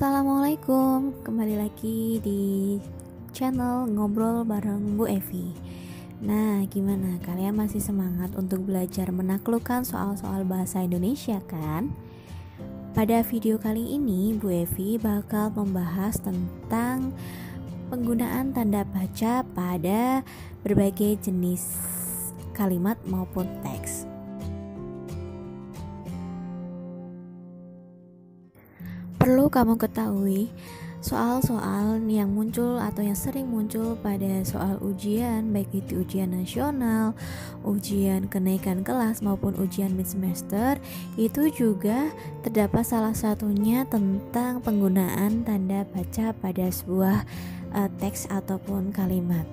Assalamualaikum, kembali lagi di channel Ngobrol bareng Bu Evi. Nah, gimana? Kalian masih semangat untuk belajar menaklukkan soal-soal bahasa Indonesia kan? Pada video kali ini, Bu Evi bakal membahas tentang penggunaan tanda baca pada berbagai jenis kalimat maupun teks. Perlu kamu ketahui, soal-soal yang muncul atau yang sering muncul pada soal ujian, baik itu ujian nasional, ujian kenaikan kelas maupun ujian mid semester, itu juga terdapat salah satunya tentang penggunaan tanda baca pada sebuah teks ataupun kalimat.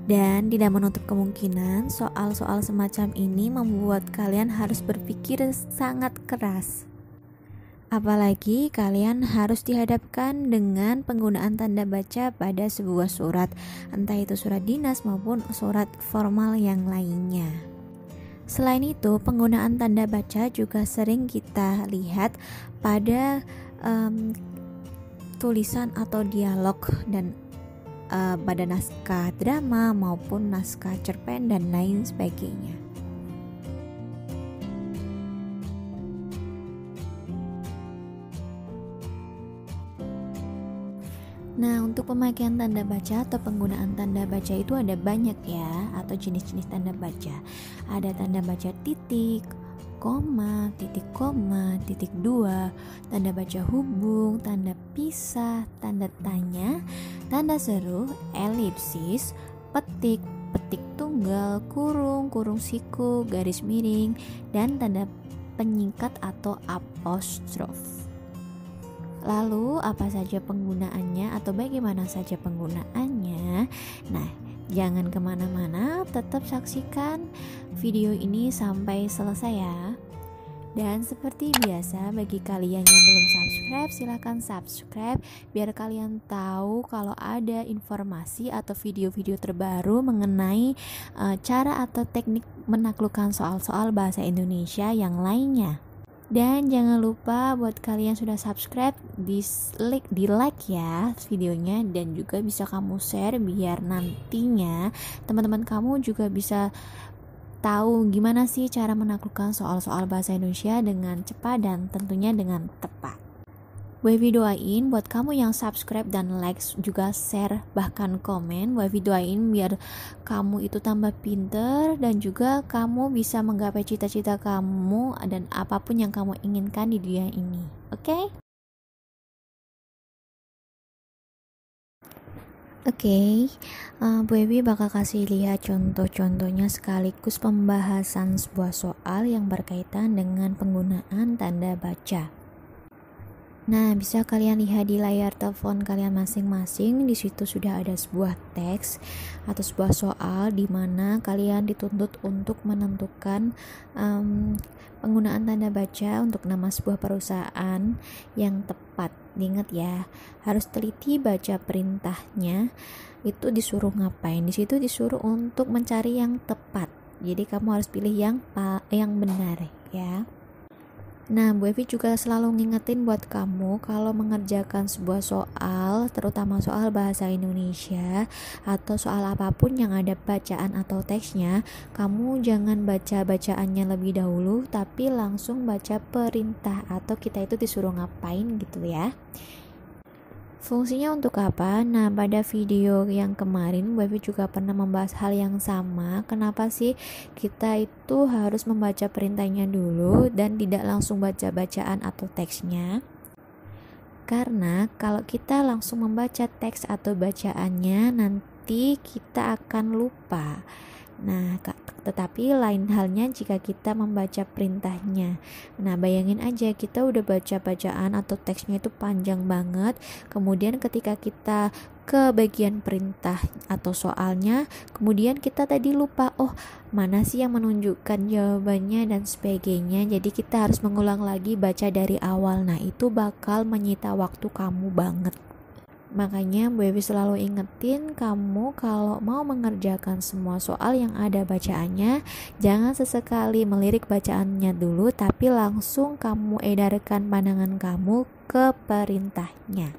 Dan tidak menutup kemungkinan soal-soal semacam ini membuat kalian harus berpikir sangat keras. Apalagi kalian harus dihadapkan dengan penggunaan tanda baca pada sebuah surat, entah itu surat dinas maupun surat formal yang lainnya. Selain itu, penggunaan tanda baca juga sering kita lihat pada tulisan atau dialog dan pada naskah drama maupun naskah cerpen dan lain sebagainya. Nah, untuk pemakaian tanda baca atau penggunaan tanda baca itu ada banyak ya, atau jenis-jenis tanda baca. Ada tanda baca titik, koma, titik dua, tanda baca hubung, tanda pisah, tanda tanya, tanda seru, elipsis, petik tunggal, kurung siku, garis miring, dan tanda penyingkat atau apostrof. Lalu apa saja penggunaannya atau bagaimana saja penggunaannya? Nah, jangan kemana-mana, tetap saksikan video ini sampai selesai ya. Dan seperti biasa, bagi kalian yang belum subscribe, silahkan subscribe biar kalian tahu kalau ada informasi atau video-video terbaru mengenai cara atau teknik menaklukkan soal-soal bahasa Indonesia yang lainnya. Dan jangan lupa buat kalian sudah subscribe, di like ya videonya, dan juga bisa kamu share biar nantinya teman-teman kamu juga bisa tahu gimana sih cara menaklukkan soal-soal bahasa Indonesia dengan cepat dan tentunya dengan tepat. Wifi doain buat kamu yang subscribe dan like, juga share bahkan komen. Wifi doain biar kamu itu tambah pinter dan juga kamu bisa menggapai cita-cita kamu dan apapun yang kamu inginkan di dunia ini. Oke? Bu Ewi bakal kasih lihat contoh-contohnya sekaligus pembahasan sebuah soal yang berkaitan dengan penggunaan tanda baca. Nah, bisa kalian lihat di layar telepon kalian masing-masing. Di situ sudah ada sebuah teks atau sebuah soal di mana kalian dituntut untuk menentukan penggunaan tanda baca untuk nama sebuah perusahaan yang tepat. Ingat ya, harus teliti baca perintahnya. Itu disuruh ngapain? Di situ disuruh untuk mencari yang tepat. Jadi kamu harus pilih yang benar ya. Nah, Bu Evi juga selalu ngingetin buat kamu kalau mengerjakan sebuah soal, terutama soal bahasa Indonesia atau soal apapun yang ada bacaan atau teksnya, kamu jangan baca bacaannya lebih dahulu, tapi langsung baca perintah atau kita itu disuruh ngapain gitu ya. Fungsinya untuk apa? Nah, pada video yang kemarin Bu Evi juga pernah membahas hal yang sama. Kenapa sih kita itu harus membaca perintahnya dulu dan tidak langsung baca bacaan atau teksnya? Karena kalau kita langsung membaca teks atau bacaannya, nanti kita akan lupa. Nah, tetapi lain halnya jika kita membaca perintahnya. Nah, bayangin aja kita udah baca bacaan atau teksnya itu panjang banget. Kemudian ketika kita ke bagian perintah atau soalnya, kemudian kita tadi lupa, mana sih yang menunjukkan jawabannya dan sebagainya. Jadi kita harus mengulang lagi baca dari awal. Nah, itu bakal menyita waktu kamu banget. Makanya Bu Evi selalu ingetin kamu kalau mau mengerjakan semua soal yang ada bacaannya, jangan sesekali melirik bacaannya dulu, tapi langsung kamu edarkan pandangan kamu ke perintahnya.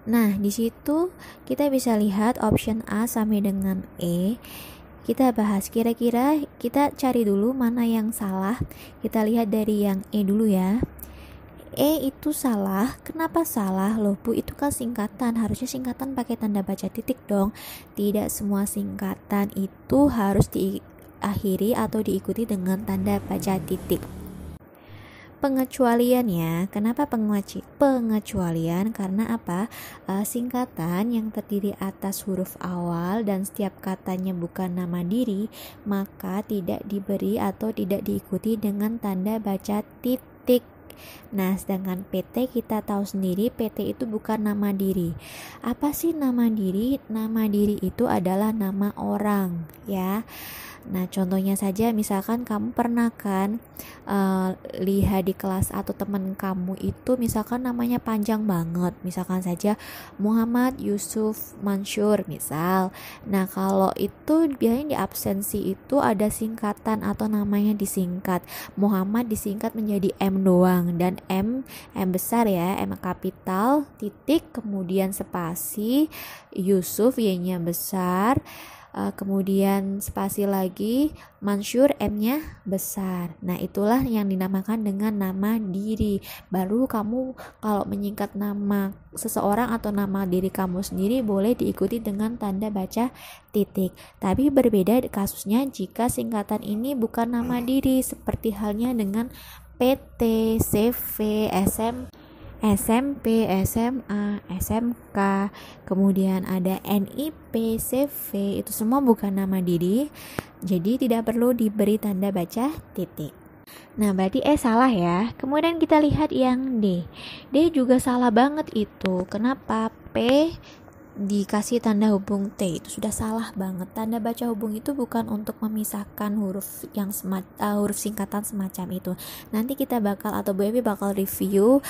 Nah, di situ kita bisa lihat option A sampai dengan E. Kita bahas, kira-kira kita cari dulu mana yang salah. Kita lihat dari yang E dulu ya. E itu salah. Kenapa salah? Loh Bu, itu kan singkatan. Harusnya singkatan pakai tanda baca titik dong. Tidak semua singkatan itu harus diakhiri atau diikuti dengan tanda baca titik. Pengecualian ya. Kenapa pengecualian? Karena apa? Singkatan yang terdiri atas huruf awal dan setiap katanya bukan nama diri, maka tidak diberi atau tidak diikuti dengan tanda baca titik. Nah, sedangkan PT kita tahu sendiri, PT itu bukan nama diri. Apa sih nama diri? Nama diri itu adalah nama orang, ya. Nah, contohnya saja, misalkan kamu pernah kan lihat di kelas atau teman kamu itu misalkan namanya panjang banget, misalkan saja Muhammad Yusuf Mansur misal. Nah, kalau itu biasanya di absensi itu ada singkatan atau namanya disingkat. Muhammad disingkat menjadi M doang, dan M besar ya, M kapital, titik, kemudian spasi, Yusuf Y-nya besar, kemudian spasi lagi, Mansur M-nya besar. Nah, itulah yang dinamakan dengan nama diri. Baru kamu kalau menyingkat nama seseorang atau nama diri kamu sendiri boleh diikuti dengan tanda baca titik. Tapi berbeda kasusnya jika singkatan ini bukan nama diri, seperti halnya dengan PT, CV, SMP, SMA, SMK, kemudian ada NIP, CV, itu semua bukan nama diri, jadi tidak perlu diberi tanda baca titik. Nah, berarti salah ya. Kemudian kita lihat yang D. D juga salah banget itu. Kenapa? P dikasih tanda hubung T, itu sudah salah banget. Tanda baca hubung itu bukan untuk memisahkan huruf yang huruf singkatan semacam itu. Nanti kita bakal atau Bu Evi bakal review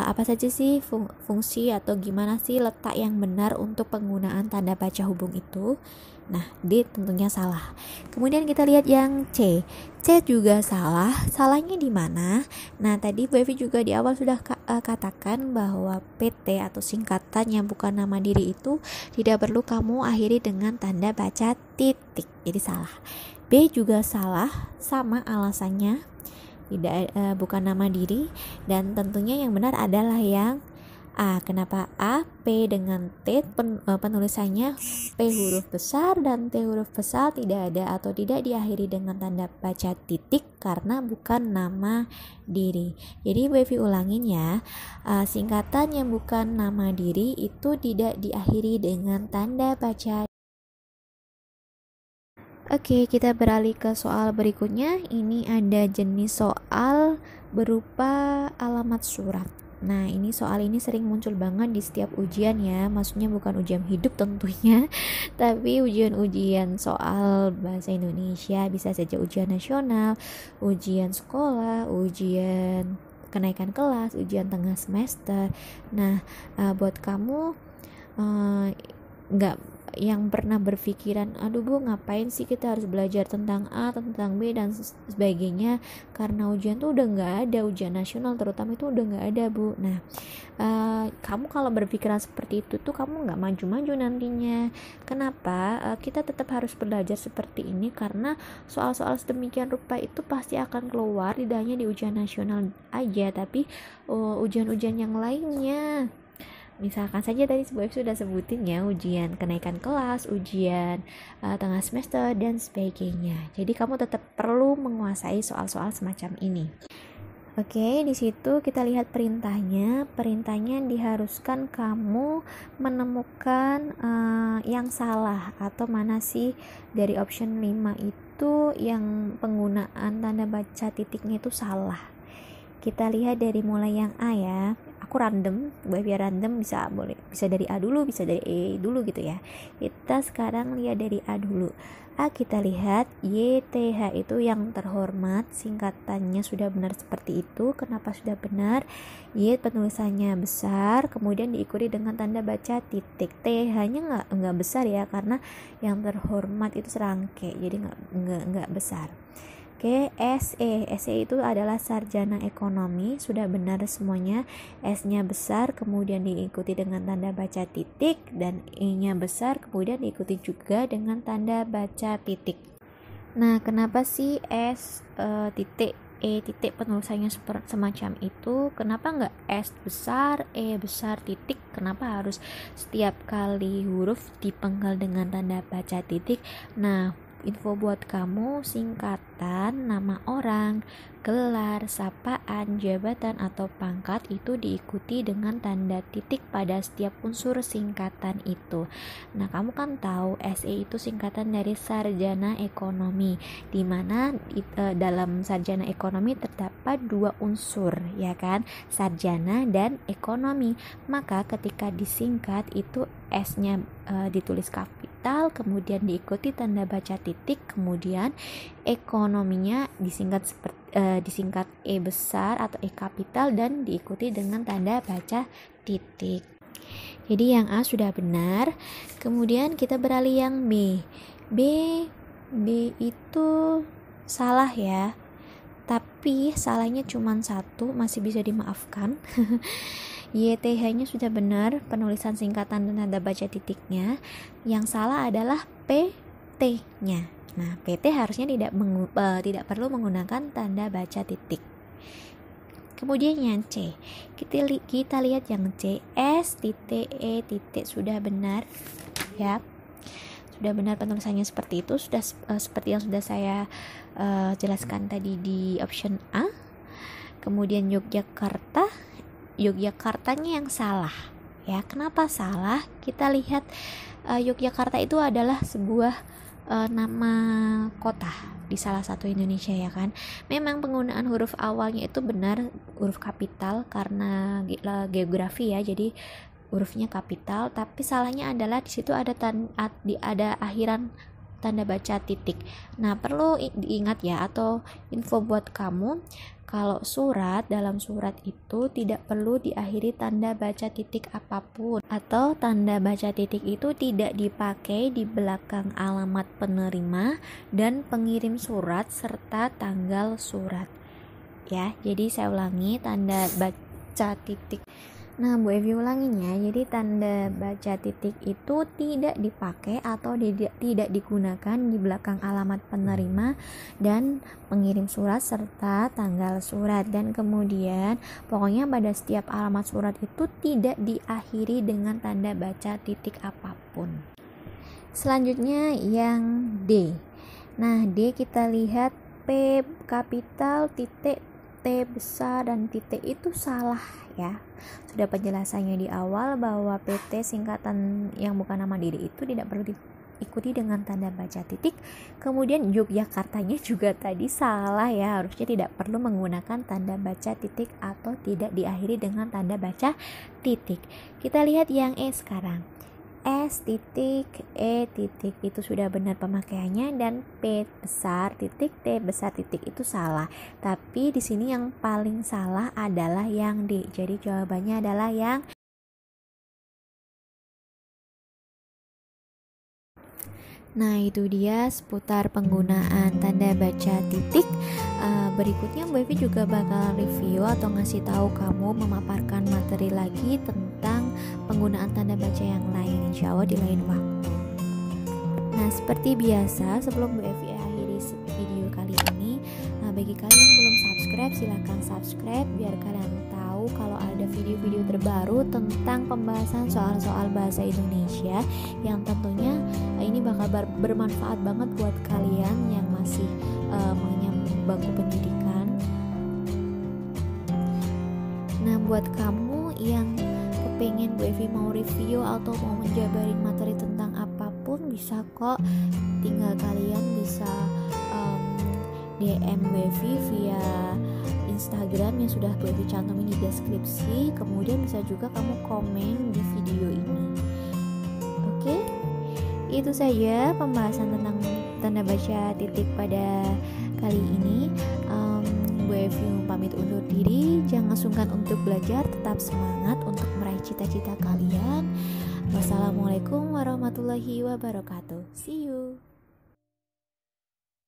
apa saja sih fungsi atau gimana sih letak yang benar untuk penggunaan tanda baca hubung itu. Nah, D tentunya salah. Kemudian kita lihat yang C. C juga salah. Salahnya di mana? Nah, tadi Bu Evi juga di awal sudah katakan bahwa PT atau singkatan yang bukan nama diri itu tidak perlu kamu akhiri dengan tanda baca titik. Jadi salah. B juga salah, sama alasannya. Tidak bukan nama diri, dan tentunya yang benar adalah yang A. Kenapa A? P dengan T penulisannya P huruf besar dan T huruf besar tidak ada atau tidak diakhiri dengan tanda baca titik karena bukan nama diri. Jadi Bu Evi ulangin ya, singkatan yang bukan nama diri itu tidak diakhiri dengan tanda baca. Oke, kita beralih ke soal berikutnya. Ini ada jenis soal berupa alamat surat. Nah, ini soal ini sering muncul banget di setiap ujian ya. Maksudnya bukan ujian hidup tentunya, tapi ujian-ujian soal bahasa Indonesia, bisa saja ujian nasional, ujian sekolah, ujian kenaikan kelas, ujian tengah semester. Nah, buat kamu nggak yang pernah berpikiran, aduh Bu, ngapain sih kita harus belajar tentang A, tentang B dan sebagainya, karena ujian tuh udah nggak ada, ujian nasional terutama itu udah nggak ada Bu. Nah, kamu kalau berpikiran seperti itu tuh kamu nggak maju-maju nantinya. Kenapa? Kita tetap harus belajar seperti ini karena soal-soal sedemikian rupa itu pasti akan keluar, tidak hanya di ujian nasional aja, tapi ujian-ujian yang lainnya. Misalkan saja tadi sudah sebutin ya, ujian kenaikan kelas, ujian tengah semester dan sebagainya. Jadi kamu tetap perlu menguasai soal-soal semacam ini. Oke, di situ kita lihat perintahnya. Perintahnya diharuskan kamu menemukan yang salah atau mana sih dari option 5 itu yang penggunaan tanda baca titiknya itu salah. Kita lihat dari mulai yang A ya. aku random, biar random, bisa dari A dulu, bisa dari E dulu gitu ya. Kita sekarang lihat dari A dulu. A kita lihat YTH itu yang terhormat, singkatannya sudah benar seperti itu. Kenapa sudah benar? Y penulisannya besar, kemudian diikuti dengan tanda baca titik. TH-nya nggak besar ya, karena yang terhormat itu serangkai, jadi nggak besar. Oke, SE itu adalah sarjana ekonomi, sudah benar semuanya. S-nya besar, kemudian diikuti dengan tanda baca titik, dan E-nya besar, kemudian diikuti juga dengan tanda baca titik. Nah, kenapa sih S titik E titik penulisannya semacam itu? Kenapa nggak S besar, E besar, titik? Kenapa harus setiap kali huruf dipenggal dengan tanda baca titik? Nah, info buat kamu, singkatan, nama orang, gelar, sapaan, jabatan, atau pangkat itu diikuti dengan tanda titik pada setiap unsur singkatan itu. Nah, kamu kan tahu SE itu singkatan dari sarjana ekonomi, di mana dalam sarjana ekonomi terdapat dua unsur, ya kan? Sarjana dan ekonomi. Maka ketika disingkat itu S-nya ditulis kapital, kemudian diikuti tanda baca titik, kemudian ekonominya disingkat E besar atau E kapital dan diikuti dengan tanda baca titik. Jadi yang A sudah benar. Kemudian kita beralih yang B. B itu salah ya. Tapi salahnya cuma satu, masih bisa dimaafkan. YTH-nya sudah benar, penulisan singkatan dan tanda baca titiknya. Yang salah adalah PT-nya. Nah, PT harusnya tidak perlu menggunakan tanda baca titik. Kemudian yang C, kita lihat yang C, S titik E titik sudah benar ya, sudah benar penulisannya seperti itu, sudah seperti yang sudah saya jelaskan tadi di option A. Kemudian Yogyakartanya yang salah ya. Kenapa salah? Kita lihat Yogyakarta itu adalah sebuah nama kota di salah satu Indonesia ya kan. Memang penggunaan huruf awalnya itu benar huruf kapital karena geografi ya, jadi hurufnya kapital, tapi salahnya adalah di situ ada akhiran tanda baca titik. Nah, perlu diingat ya, atau info buat kamu, kalau dalam surat itu tidak perlu diakhiri tanda baca titik apapun, atau tanda baca titik itu tidak dipakai di belakang alamat penerima dan pengirim surat serta tanggal surat ya. Jadi saya ulangi, tanda baca titik. Nah, Bu Evi ulanginya, jadi tanda baca titik itu tidak dipakai atau tidak digunakan di belakang alamat penerima dan pengirim surat serta tanggal surat. Dan kemudian pokoknya pada setiap alamat surat itu tidak diakhiri dengan tanda baca titik apapun. Selanjutnya yang D. Nah, D kita lihat P kapital, titik, T besar, dan titik itu salah ya. Sudah penjelasannya di awal bahwa PT singkatan yang bukan nama diri itu tidak perlu diikuti dengan tanda baca titik. Kemudian Yogyakartanya juga tadi salah ya, harusnya tidak perlu menggunakan tanda baca titik atau tidak diakhiri dengan tanda baca titik. Kita lihat yang E sekarang. S titik E titik itu sudah benar pemakaiannya, dan P besar titik T besar titik itu salah. Tapi di sini yang paling salah adalah yang D. Jadi jawabannya adalah yang Nah, itu dia seputar penggunaan tanda baca titik. Berikutnya Bu Evi juga bakal review atau ngasih tahu kamu, memaparkan materi lagi tentang penggunaan tanda baca yang lain, insya Allah di lain waktu. Nah, seperti biasa sebelum Bu Evi akhiri video kali ini, bagi kalian yang belum subscribe, silahkan subscribe biar kalian tahu kalau ada video-video terbaru tentang pembahasan soal-soal bahasa Indonesia yang tentunya ini bakal bermanfaat banget buat kalian yang masih mengenyam bangku pendidikan. Nah, buat kamu yang kepengen Bu Evi mau review atau mau menjabarin materi tentang apapun, bisa kok, tinggal kalian bisa DM Bu Evi via Instagram yang sudah Bu Evi cantumin di deskripsi. Kemudian bisa juga kamu komen di video ini. Oke, itu saja pembahasan tentang tanda baca titik pada kali ini. Bu Evi pamit undur diri. Jangan sungkan untuk belajar, tetap semangat untuk meraih cita-cita kalian. Wassalamualaikum warahmatullahi wabarakatuh. See you.